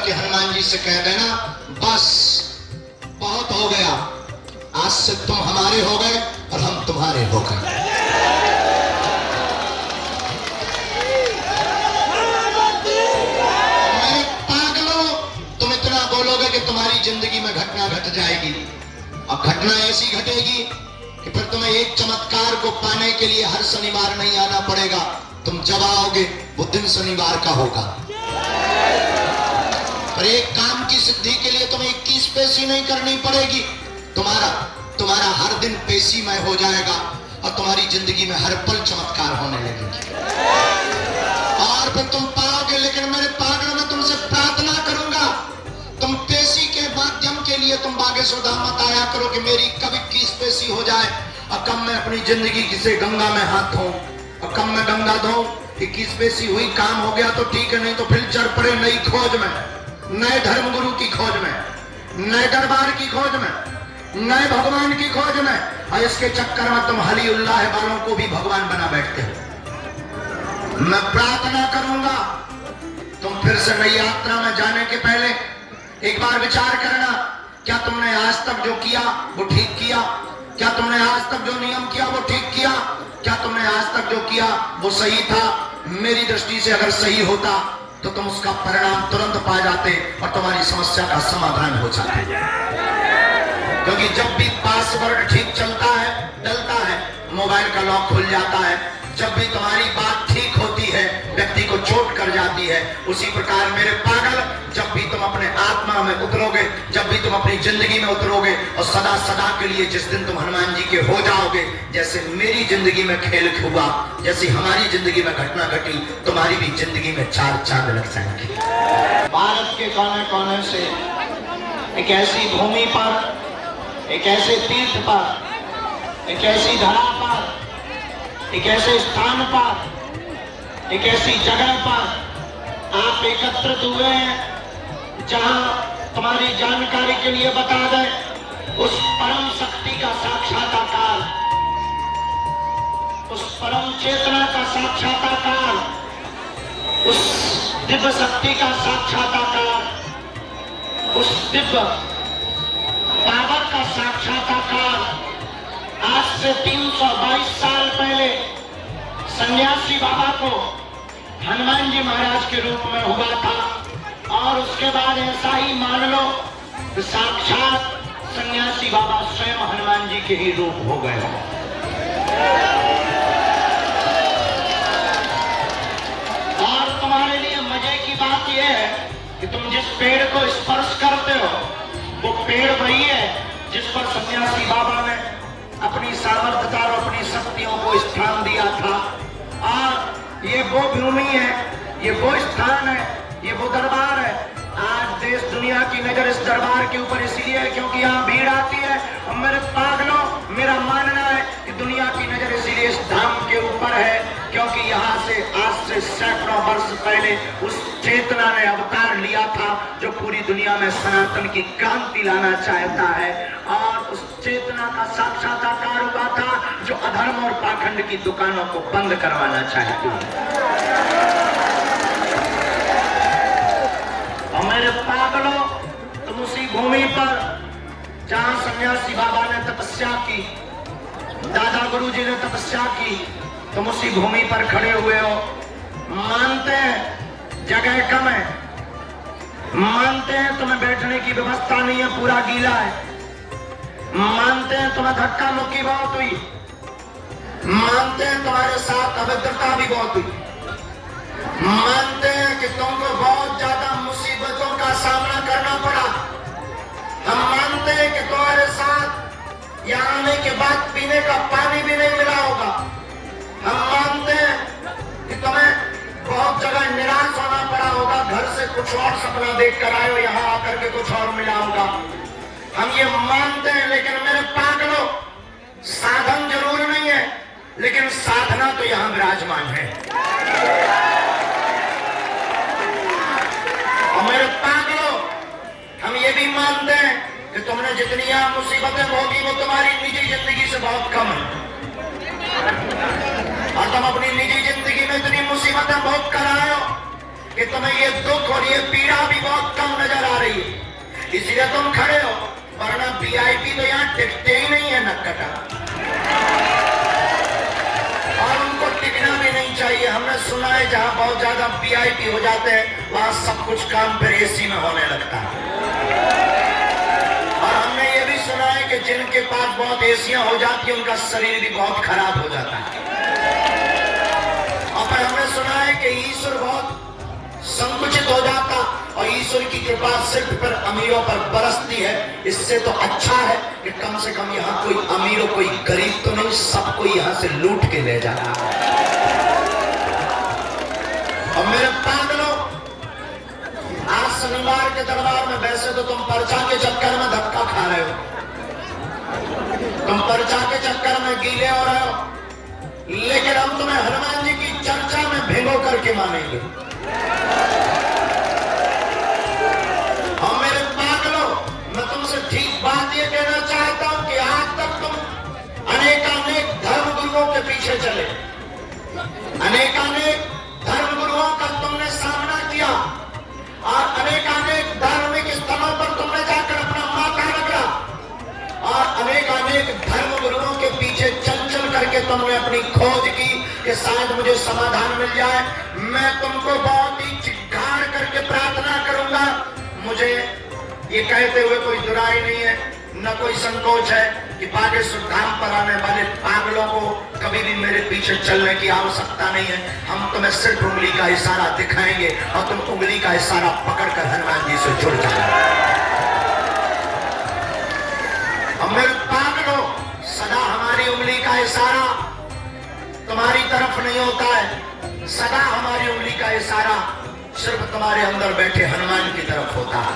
के हनुमान जी से कह देना, बस बहुत हो गया, आज से तुम हमारे हो गए और हम तुम्हारे हो गए। मेरे पागलों, तुम इतना बोलोगे कि तुम्हारी जिंदगी में घटना घट जाएगी, और घटना ऐसी घटेगी कि फिर तुम्हें एक चमत्कार को पाने के लिए हर शनिवार नहीं आना पड़ेगा। तुम जब आओगे वो दिन शनिवार का होगा। पर एक काम की सिद्धि के लिए तुम्हें 21 पेशी नहीं करनी पड़ेगी। तुम्हारा हर दिन पेशीमय हो जाएगा और तुम्हारी जिंदगी में हर पल चमत्कार होने लगेंगे और फिर तुम पाओगे। लेकिन मेरे पागल में तुमसे प्रार्थना करूंगा, तुम पेशी के माध्यम के लिए तुम बागेश्वर धाम मत आया करो कि मेरी कब 21 पेशी हो जाए और कब मैं अपनी जिंदगी किसे गंगा में हाथ धोऊं और कब मैं गंगा धोऊं। 21 पेशी हुई, काम हो गया तो ठीक है, नहीं तो फिर चढ़ पड़े नई खोज में, नए धर्मगुरु की खोज में, नए दरबार की खोज में, नए भगवान की खोज में, और इसके चक्कर में तुम हली उल्लाह वालों को भी भगवान बना बैठते हो। मैं प्रार्थना करूंगा तुम फिर से नई यात्रा में जाने के पहले एक बार विचार करना, क्या तुमने आज तक जो किया वो ठीक किया? क्या तुमने आज तक जो नियम किया वो ठीक किया? क्या तुमने आज तक जो किया वो सही था? मेरी दृष्टि से अगर सही होता तो तुम उसका परिणाम तुरंत पा जाते और तुम्हारी समस्या का समाधान हो जाता। क्योंकि जब भी पासवर्ड ठीक चलता है, डलता है, मोबाइल का लॉक खुल जाता है। जब भी तुम्हारी बात ठीक होती है, व्यक्ति को चोट कर जाती है। उसी प्रकार मेरे पागल, जब भी तुम अपने आत्मा में उतरोगे, जब भी तुम अपनी जिंदगी में उतरोगे और सदा सदा के लिए जिस दिन तुम हनुमान जी के हो जाओगे, जैसे मेरी जिंदगी में खेल हुआ, जैसी हमारी जिंदगी में घटना घटी, तुम्हारी भी जिंदगी में चार चांद लग जाएंगे। भारत के कोने कोने से एक ऐसी भूमि पर, एक ऐसे तीर्थ पर, एक ऐसी धरा पर, एक ऐसे स्थान पर, एक ऐसी जगह पर आप एकत्रित हुए हैं जहां तुम्हारी जानकारी के लिए बता दें, उस परम शक्ति का साक्षात्कार, उस परम चेतना का साक्षात्कार, उस दिव्य शक्ति का साक्षात्कार, उस दिव्य पावर का साक्षात्कार आज से 322 साल पहले सन्यासी बाबा को हनुमान जी महाराज के रूप में हुआ था। और उसके बाद ऐसा ही मान लो कि साक्षात सन्यासी बाबा स्वयं हनुमान जी के ही रूप हो गए। और तुम्हारे लिए मजे की बात यह है कि तुम जिस पेड़ को स्पर्श करते हो वो पेड़ वही है जिस पर सन्यासी बाबा ने अपनी सामर्थ्यता और अपनी शक्तियों को स्थान दिया था। और ये वो भूमि है, ये वो स्थान है, ये वो दरबार है। आज देश दुनिया की नजर इस दरबार के ऊपर इसलिए है क्योंकि यहाँ भीड़ आती है। और मेरे पागलों, मेरा मानना है कि दुनिया की नजर इसलिए इस धाम के ऊपर है क्योंकि यहाँ से आज से सैकड़ों वर्ष पहले उस चेतना ने अवतार लिया था जो पूरी दुनिया में सनातन की क्रांति लाना चाहता है। और उस चेतना का साक्षात्कार हुआ था जो अधर्म और पाखंड की दुकानों को बंद करवाना चाहती है। और मेरे पागलों, तुम उसी भूमि पर जहां सन्यासी बाबा ने तपस्या की, दादा गुरु जी ने तपस्या की, तुम उसी भूमि पर खड़े हुए हो। मानते हैं जगह कम है, मानते हैं तुम्हें बैठने की व्यवस्था नहीं है, पूरा गीला है, मानते हैं तुम्हें धक्का मुक्की बहुत हुई, मानते हैं तुम्हारे साथ अभद्रता भी बहुत हुई, मानते हैं कि तुमको बहुत ज्यादा मुसीबतों का सामना करना पड़ा। हम मानते हैं कि तुम्हारे साथ यहाँ आने के बाद पीने का पानी भी नहीं मिला होगा। हम मानते हैं कि तुम्हें बहुत जगह निराश होना पड़ा होगा, घर से कुछ और सपना देख कर आए हो, यहाँ आकर के कुछ और मिला होगा। हम ये मानते हैं, लेकिन मेरे पागलों, साधन जरूर नहीं है लेकिन साधना तो यहाँ विराजमान है। और मेरे पागलों, हम ये भी मानते हैं कि तुमने जितनी यहाँ मुसीबतें भोगी वो तुम्हारी निजी जिंदगी से बहुत कम है। और तुम अपनी निजी जिंदगी में इतनी मुसीबतें भोग कर आए हो कि तुम्हें ये दुख और ये पीड़ा भी बहुत कम इसलिए तुम खड़े हो, वरना वीआईपी तो यहाँ टिकते ही नहीं है नक्कटा, और उनको टिकना भी नहीं चाहिए। हमने सुना है जहां बहुत ज्यादा वीआईपी हो जाते हैं वहां सब कुछ काम फिर एसी में होने लगता है। और हमने ये भी सुना है कि जिनके पास बहुत एसियां हो जाती है उनका शरीर भी बहुत खराब हो जाता है। और फिर हमने सुना है कि ईश्वर बहुत संकुचित हो जाता और ईश्वर की कृपा सिर्फ पर अमीरों पर बरसती है। इससे तो अच्छा है कि कम से कम यहाँ कोई अमीर हो कोई गरीब तो नहीं, सबको यहाँ से लूट के ले जाना। और मेरे पागलों, आज शनिवार के दरबार में वैसे तो तुम पर्चा के चक्कर में धक्का खा रहे हो, तुम पर्चा के चक्कर में गीले हो रहे हो, लेकिन हम तुम्हें हनुमान जी की चर्चा में भिगो करके मानेंगे। और मेरे पागलों, मैं तुमसे ठीक बात ये कहना चाहता हूं कि आज तक तुम अनेकानेक धर्म गुरुओं के पीछे चले, अनेकानेक धर्म गुरुओं का तुमने सामना किया और अनेकानेक धार्मिक स्थलों पर तुमने जाकर अपना माथा रगड़ा और अनेकानेक धर्म गुरुओं के पीछे चल चल करके तुमने अपनी खोज की कि शायद मुझे समाधान मिल जाए। मैं तुमको बहुत ही चिक्कार करके प्रार्थना करूंगा। मुझे ये कहते हुए कोई दुराई नहीं है, न कोई संकोच है कि बागेश्वर धाम पर आने वाले पागलों को कभी भी मेरे पीछे चलने की आवश्यकता नहीं है। हम तुम्हें सिर्फ उंगली का इशारा दिखाएंगे और तुम उंगली का इशारा पकड़कर हनुमान जी से जुड़ जाओ। अब मेरे पागलों, सदा हमारी उंगली का इशारा तुम्हारी तरफ नहीं होता है, सदा हमारी उंगली का इशारा सिर्फ तुम्हारे अंदर बैठे हनुमान की तरफ होता है।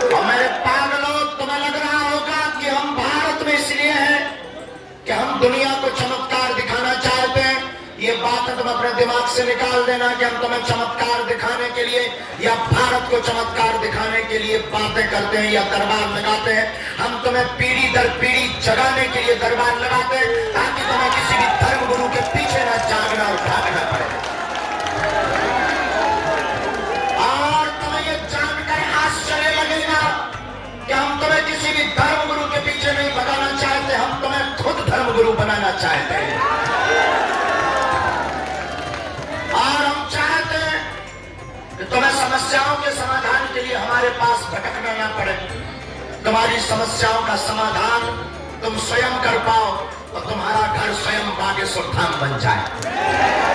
और मेरे पागलों, तुम्हें लग रहा होगा कि हम भारत में इसलिए हैं कि हम दुनिया को चमत्कार दिखाना चाहते हैं। ये बात तुम अपने दिमाग से निकाल देना कि हम तुम्हें चमत्कार दिखाने के लिए या भारत को चमत्कार दिखाने के लिए बातें करते हैं या दरबार लगाते हैं। हम तुम्हें पीढ़ी दर पीढ़ी जगाने के लिए दरबार लगाते हैं ताकि तुम्हें किसी भी धर्म गुरु के पीछे न जागना और भागना पड़े। और तुम्हें ये जानकर आश्चर्य लगेगा कि हम तुम्हें किसी भी धर्म गुरु के पीछे नहीं भगाना चाहते, हम तुम्हें खुद धर्म गुरु बनाना चाहते हैं। और हम चाहते हैं कि तुम्हें समस्याओं के समाधान के लिए हमारे पास भटकना ना पड़े, तुम्हारी समस्याओं का समाधान तुम स्वयं कर पाओ और तुम्हारा घर स्वयं बागेश्वर धाम बन जाए।